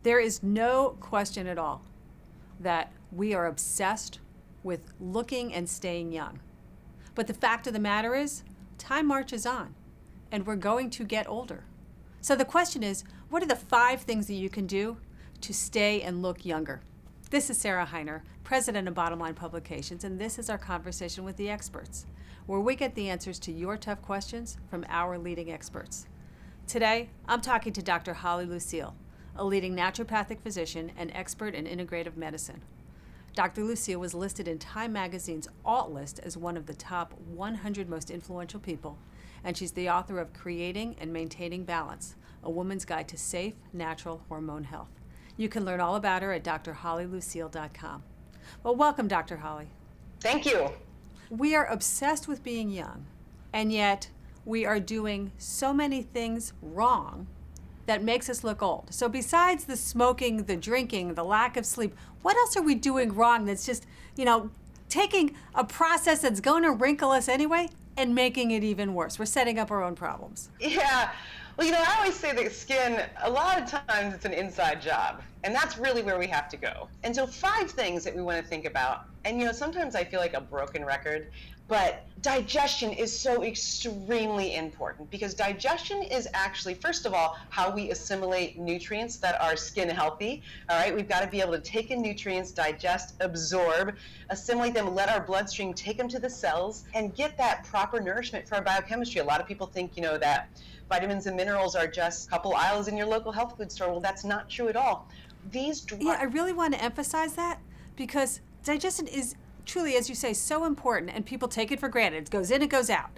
There is no question at all that we are obsessed with looking and staying young. But the fact of the matter is, time marches on, and we're going to get older. So the question is, what are the 5 things that you can do to stay and look younger? This is Sarah Heiner, president of Bottom Line Publications, and this is our conversation with the experts, where we get the answers to your tough questions from our leading experts. Today, I'm talking to Dr. Holly Lucille, a leading naturopathic physician and expert in integrative medicine. Dr. Lucille was listed in Time Magazine's Alt List as one of the top 100 most influential people, and she's the author of Creating and Maintaining Balance, a woman's guide to safe, natural hormone health. You can learn all about her at drhollylucille.com. Well, welcome, Dr. Holly. Thank you. We are obsessed with being young, and yet we are doing so many things wrong that makes us look old. So besides the smoking, the drinking, the lack of sleep, what else are we doing wrong that's just, taking a process that's going to wrinkle us anyway and making it even worse? We're setting up our own problems. Yeah. Well, I always say that skin, a lot of times it's an inside job, and that's really where we have to go. And so 5 things that we want to think about, and sometimes I feel like a broken record, but digestion is so extremely important because digestion is actually, first of all, how we assimilate nutrients that are skin healthy. All right, we've got to be able to take in nutrients, digest, absorb, assimilate them, let our bloodstream take them to the cells, and get that proper nourishment for our biochemistry. A lot of people think, that vitamins and minerals are just a couple aisles in your local health food store. Well, that's not true at all. I really want to emphasize that because digestion is truly, as you say, so important, and people take it for granted. It goes in, it goes out.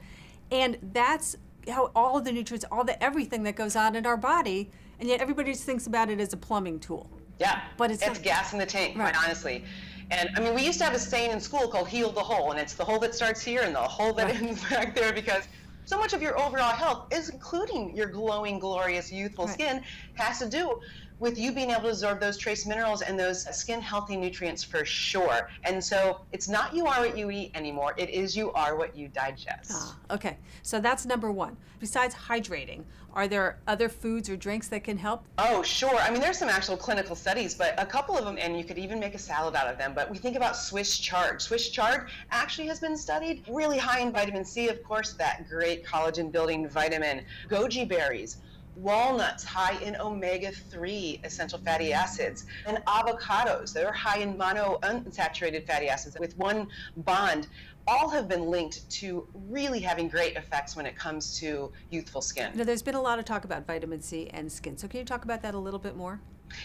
And that's how all of the nutrients, everything that goes on in our body, and yet everybody just thinks about it as a plumbing tool. Yeah, but it's gas in the tank, right. Quite honestly. And we used to have a saying in school called heal the hole, and it's the hole that starts here and the hole that ends back there, because so much of your overall health, including your glowing, glorious, youthful skin, has to do with you being able to absorb those trace minerals and those skin healthy nutrients for sure. And so it's not you are what you eat anymore, it is you are what you digest. Okay, so that's number 1. Besides hydrating, are there other foods or drinks that can help? Oh, sure. There's some actual clinical studies, but a couple of them, and you could even make a salad out of them, but we think about Swiss chard. Swiss chard actually has been studied, really high in vitamin C, of course, that great collagen building vitamin. Goji berries, walnuts, high in omega-3 essential fatty acids, and avocados that are high in monounsaturated fatty acids with one bond, all have been linked to really having great effects when it comes to youthful skin. There's been a lot of talk about vitamin C and skin, so can you talk about that a little bit more?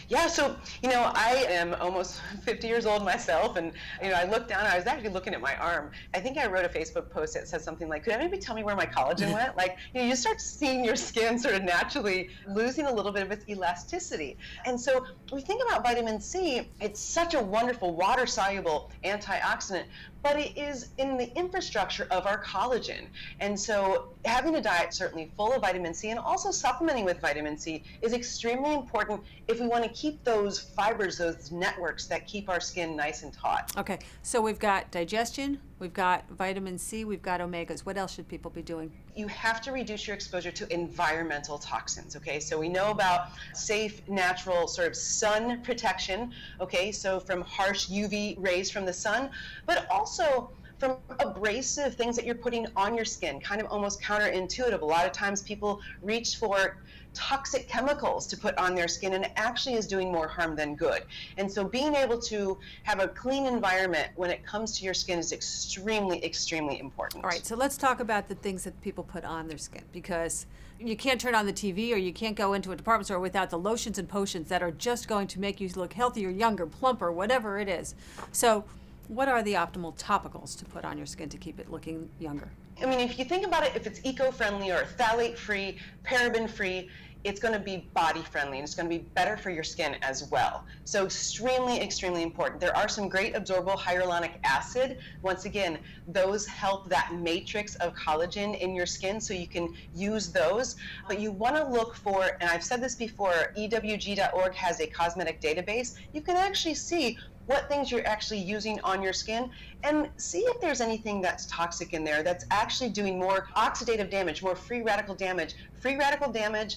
Yeah, so, I am almost 50 years old myself, and, I looked down, I was actually looking at my arm. I think I wrote a Facebook post that said something like, could anybody tell me where my collagen went? Like, you start seeing your skin sort of naturally losing a little bit of its elasticity. And so we think about vitamin C, it's such a wonderful water-soluble antioxidant, but it is in the infrastructure of our collagen. And so having a diet certainly full of vitamin C and also supplementing with vitamin C is extremely important if we want to keep those fibers, those networks that keep our skin nice and taut. Okay, so we've got digestion, we've got vitamin C, we've got omegas. What else should people be doing? You have to reduce your exposure to environmental toxins, okay? So we know about safe, natural sort of sun protection, okay? So from harsh UV rays from the sun, but also from abrasive things that you're putting on your skin, kind of almost counterintuitive. A lot of times people reach for toxic chemicals to put on their skin, and it actually is doing more harm than good. And so being able to have a clean environment when it comes to your skin is extremely, extremely important. All right, so let's talk about the things that people put on their skin, because you can't turn on the TV or you can't go into a department store without the lotions and potions that are just going to make you look healthier, younger, plumper, whatever it is. So what are the optimal topicals to put on your skin to keep it looking younger? If you think about it, if it's eco-friendly or phthalate-free, paraben-free, it's going to be body-friendly, and it's going to be better for your skin as well. So extremely, extremely important. There are some great absorbable hyaluronic acid. Once again, those help that matrix of collagen in your skin, so you can use those. But you want to look for, and I've said this before, ewg.org has a cosmetic database. You can actually see what things you're actually using on your skin and see if there's anything that's toxic in there that's actually doing more oxidative damage, more free radical damage. Free radical damage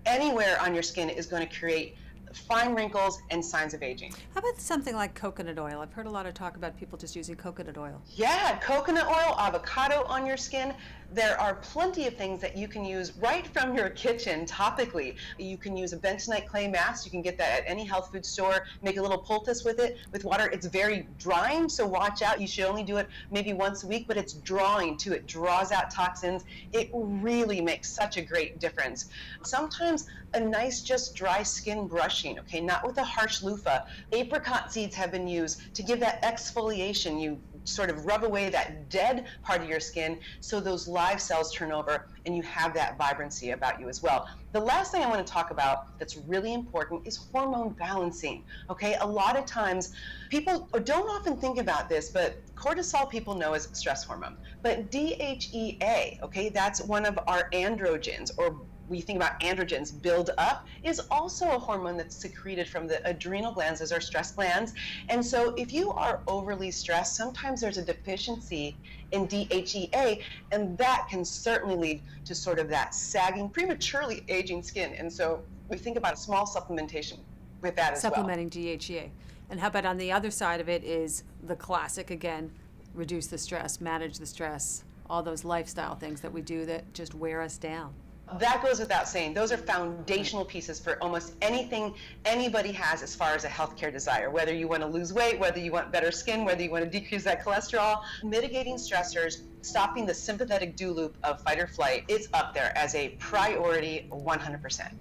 anywhere on your skin is going to create fine wrinkles, and signs of aging. How about something like coconut oil? I've heard a lot of talk about people just using coconut oil. Yeah, coconut oil, avocado on your skin. There are plenty of things that you can use right from your kitchen topically. You can use a bentonite clay mask. You can get that at any health food store. Make a little poultice with it, with water. It's very drying, so watch out. You should only do it maybe once a week, but it's drawing too. It draws out toxins. It really makes such a great difference. Sometimes a nice just dry skin brushing, okay, not with a harsh loofah. Apricot seeds have been used to give that exfoliation. You sort of rub away that dead part of your skin so those live cells turn over and you have that vibrancy about you as well. The last thing I want to talk about that's really important is hormone balancing. Okay, a lot of times people don't often think about this, but cortisol people know as stress hormone. But DHEA, okay, that's one of our androgens, or we think about androgens build up, is also a hormone that's secreted from the adrenal glands, as our stress glands. And so if you are overly stressed, sometimes there's a deficiency in DHEA, and that can certainly lead to sort of that sagging, prematurely aging skin. And so we think about a small supplementation with that as well. Supplementing DHEA. And how about on the other side of it is the classic, again, reduce the stress, manage the stress, all those lifestyle things that we do that just wear us down. That goes without saying. Those are foundational pieces for almost anything anybody has as far as a healthcare desire, whether you want to lose weight, whether you want better skin, whether you want to decrease that cholesterol. Mitigating stressors, stopping the sympathetic do loop of fight or flight, it's up there as a priority 100%.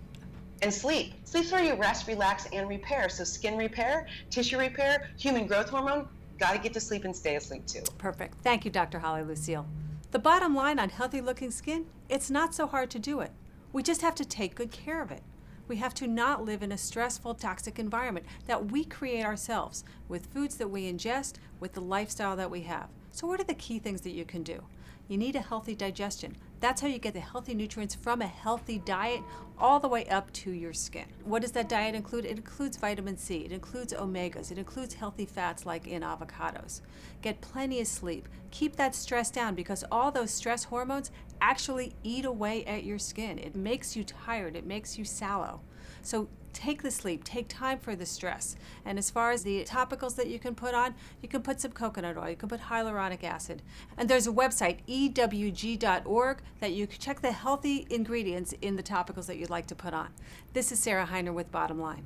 And sleep. Sleep's where you rest, relax, and repair. So skin repair, tissue repair, human growth hormone, got to get to sleep and stay asleep too. Perfect. Thank you, Dr. Holly Lucille. The bottom line on healthy looking skin, it's not so hard to do it. We just have to take good care of it. We have to not live in a stressful, toxic environment that we create ourselves with foods that we ingest, with the lifestyle that we have. So what are the key things that you can do? You need a healthy digestion. That's how you get the healthy nutrients from a healthy diet all the way up to your skin. What does that diet include? It includes vitamin C, it includes omegas, it includes healthy fats like in avocados. Get plenty of sleep. Keep that stress down because all those stress hormones actually eat away at your skin. It makes you tired, it makes you sallow. So take the sleep, take time for the stress. And as far as the topicals that you can put on, you can put some coconut oil, you can put hyaluronic acid. And there's a website, ewg.org, that you can check the healthy ingredients in the topicals that you'd like to put on. This is Sarah Heiner with Bottom Line.